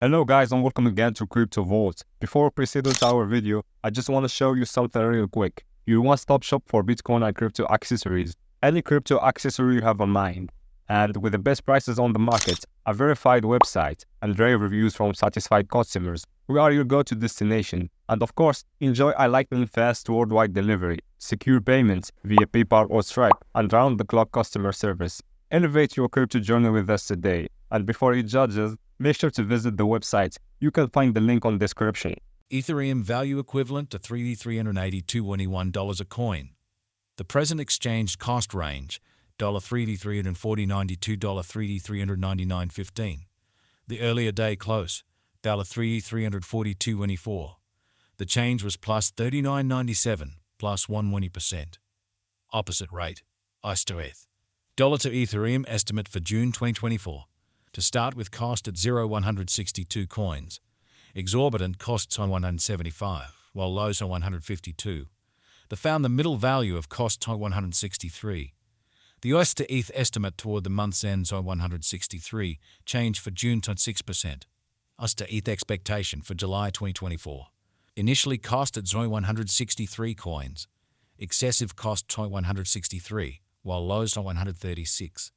Hello guys and welcome again to Crypto Vault. Before proceeding to our video, I just want to show you something real quick. Your one-stop shop for Bitcoin and crypto accessories. Any crypto accessory you have in mind. And with the best prices on the market, a verified website, and rave reviews from satisfied customers, we are your go-to destination. And of course, enjoy a lightning fast worldwide delivery, secure payments via PayPal or Stripe, and round-the-clock customer service. Elevate your crypto journey with us today. And before you judge us, make sure to visit the website. You can find the link on the description. Ethereum value equivalent to $3,382.21 a coin. The present exchange cost range, $3,340.92 to $3,399.15. The earlier day close, $3,342.24. The change was plus $39.97, plus 120%. Opposite rate, ICE to ETH. Dollar to Ethereum estimate for June 2024. To start with, cost at 162 coins. Exorbitant costs on 175, while lows on 152. They found the middle value of costs on 163. The US to ETH estimate toward the month's ends on 163, change for June to 6%. US to ETH expectation for July 2024. Initially cost at 163 coins. Excessive cost on 163, while lows on 136.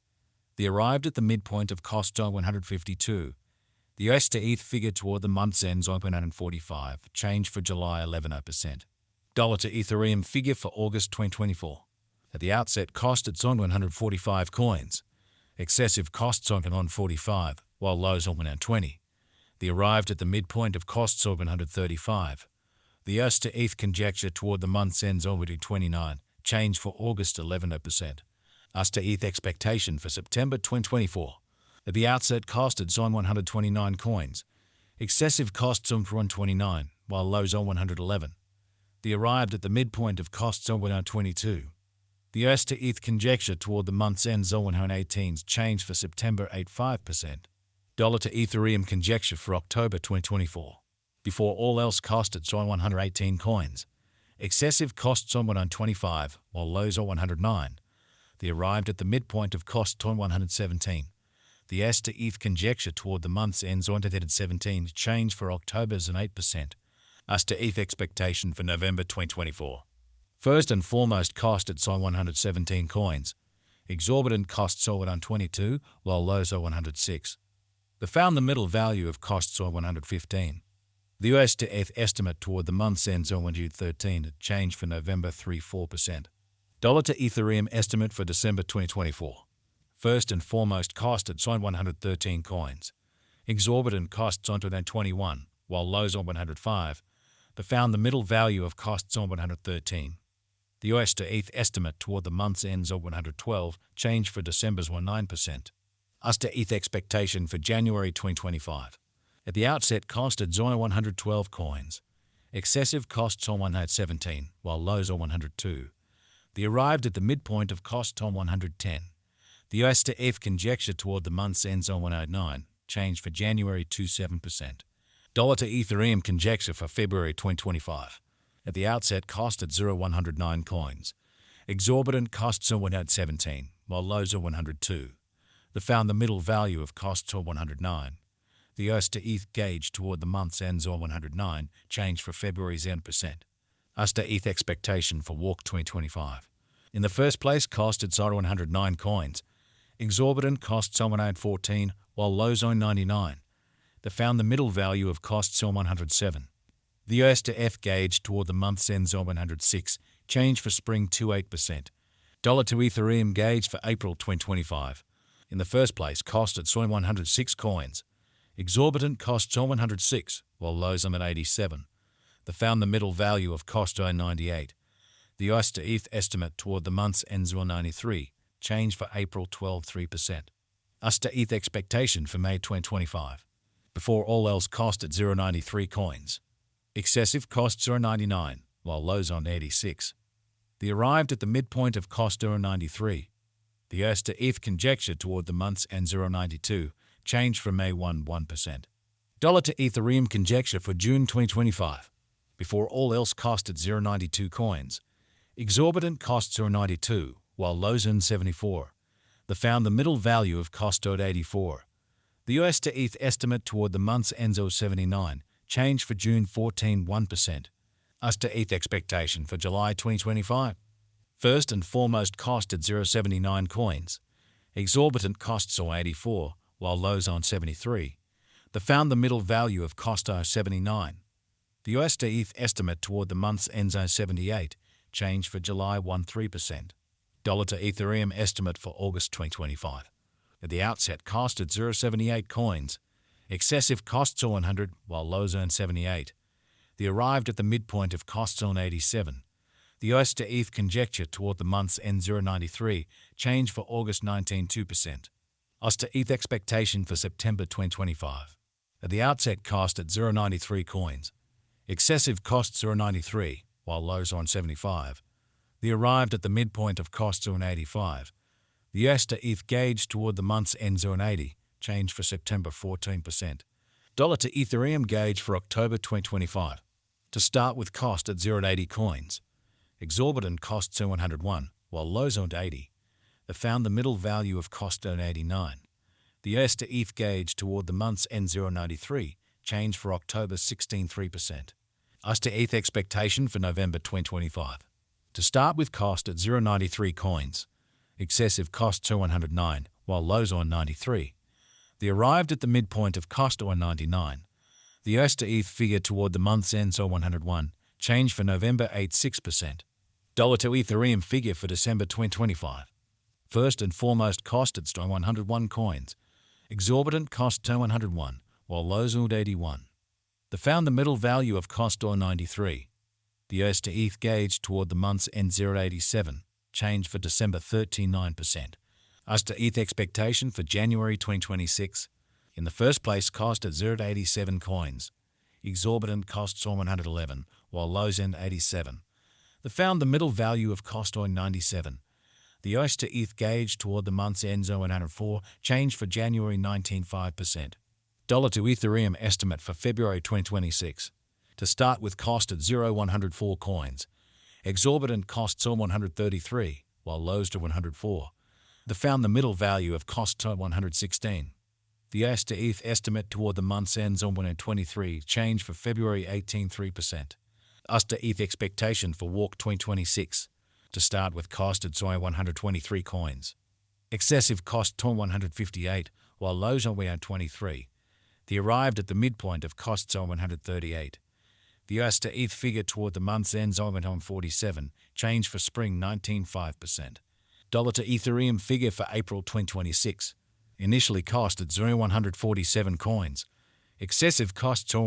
They arrived at the midpoint of cost on 152. The US to ETH figure toward the month's ends on 145, change for July 11%. Dollar to Ethereum figure for August 2024. At the outset, cost at on 145 coins. Excessive costs on 145, while lows on 120. They arrived at the midpoint of costs on 135. The US to ETH conjecture toward the month's ends on 29, change for August 11%. US to ETH expectation for September 2024. At the outset, cost at on 129 coins. Excessive costs on 129, while lows on 111. They arrived at the midpoint of costs on 122. The US to ETH conjecture toward the month's end on 118's change for September 85%. Dollar to Ethereum conjecture for October 2024. Before all else, cost at on 118 coins. Excessive costs on 125, while lows on 109. They arrived at the midpoint of cost on 117. The US to ETH conjecture toward the month's ends on 117 change for October's an 8%. US to ETH expectation for November 2024. First and foremost, cost at on 117 coins. Exorbitant costs on 122, while lows on 106. They found the middle value of costs on 115. The US to ETH estimate toward the month's ends on 113 change for November 3.4%. Dollar to Ethereum estimate for December 2024. First and foremost, cost at on 113 coins. Exorbitant costs on 121, while lows on 105. They found the middle value of costs on 113. The US to ETH estimate toward the month's ends on 112, change for December's 9%. US to ETH expectation for January 2025. At the outset, cost at 112 coins. Excessive costs on 117, while lows on 102. They arrived at the midpoint of cost on 110. The US to ETH conjecture toward the month's ends on 109, change for January 27%. Dollar to Ethereum conjecture for February 2025. At the outset, cost at 109 coins. Exorbitant costs on 117, while lows on 102. They found the middle value of costs on 109. The US to ETH gauge toward the month's ends on 109, change for February's 10%. US to ETH expectation for Walk 2025. In the first place, cost at 109 coins. Exorbitant costs on 114, while lows on 99. They found the middle value of costs on 107. The US to ETH gauge toward the month's ends on 106, change for spring 28%. Dollar to Ethereum gauge for April 2025. In the first place, cost at 106 coins. Exorbitant costs on 106, while lows on 87. They found the middle value of cost on 98. The US to ETH estimate toward the month's ends on 93, change for April 3%. US to ETH expectation for May 2025. Before all else, cost at 0.93 coins. Excessive costs are 99, while lows on 86. They arrived at the midpoint of cost on 93. The US to ETH conjecture toward the month's end 0.92, change for May 1%. Dollar to Ethereum conjecture for June 2025. Before all else, cost at 0.92 coins. Exorbitant costs are 92, while lows on 74. They found the middle value of cost at 84. The US to ETH estimate toward the month's end 0.79, change for June 14 1%. US to ETH expectation for July 2025. First and foremost cost at 0.79 coins. Exorbitant costs or 84, while lows on 73. Found the middle value of cost 79. The US to ETH estimate toward the month's end 78, change for July 13%. Dollar to Ethereum estimate for August 2025. At the outset, cost at 0.78 coins. Excessive costs on 100, while lows earn 78. The arrived at the midpoint of costs on 87. The US to ETH conjecture toward the month's end 0.93, change for August 19 2%. US to ETH expectation for September 2025. At the outset, cost at 0.93 coins. Excessive costs 0.93, while lows on 75. The arrived at the midpoint of costs on 85. The US to ETH gauge toward the month's end 0.80, change for September 14%. Dollar to Ethereum gauge for October 2025. To start with cost at 0.80 coins. Exorbitant costs on 101, while lows on 80. Found the middle value of cost on 89. The US to ETH gauge toward the month's end 0.93, change for October 16 3%. US to ETH expectation for November 2025. To start with cost at 0.93 coins. Excessive costs on 109, while lows on 93. The arrived at the midpoint of cost on 99. The US to ETH figure toward the month's end 101, change for November 8 6%. Dollar to Ethereum figure for December 2025. First and foremost cost at 101 coins. Exorbitant cost 101, while lows on 81. Found the middle value of cost on 93. The US to ETH gauge toward the month's end 0.87, change for December 39%. US to ETH expectation for January 2026. In the first place, cost at 0.87 coins. Exorbitant costs on 111, while lows end 87. Found the middle value of cost on 97. The US to ETH gauge toward the month's end 104, change for January 19.5%. Dollar to Ethereum estimate for February 2026. To start with cost at 0.104 coins. Exorbitant costs on 133, while lows to 104. Found the middle value of cost on 116. The US to ETH estimate toward the month's ends on 123, change for February 18 3%. US to ETH expectation for Walk 2026. To start with cost at 123 coins. Excessive cost on 158, while lows on 123. The arrived at the midpoint of costs on 138. The US to ETH figure toward the month's ends on 47, change for spring 19.5%. Dollar to Ethereum figure for April 2026. Initially cost at 0.147 coins. Excessive costs on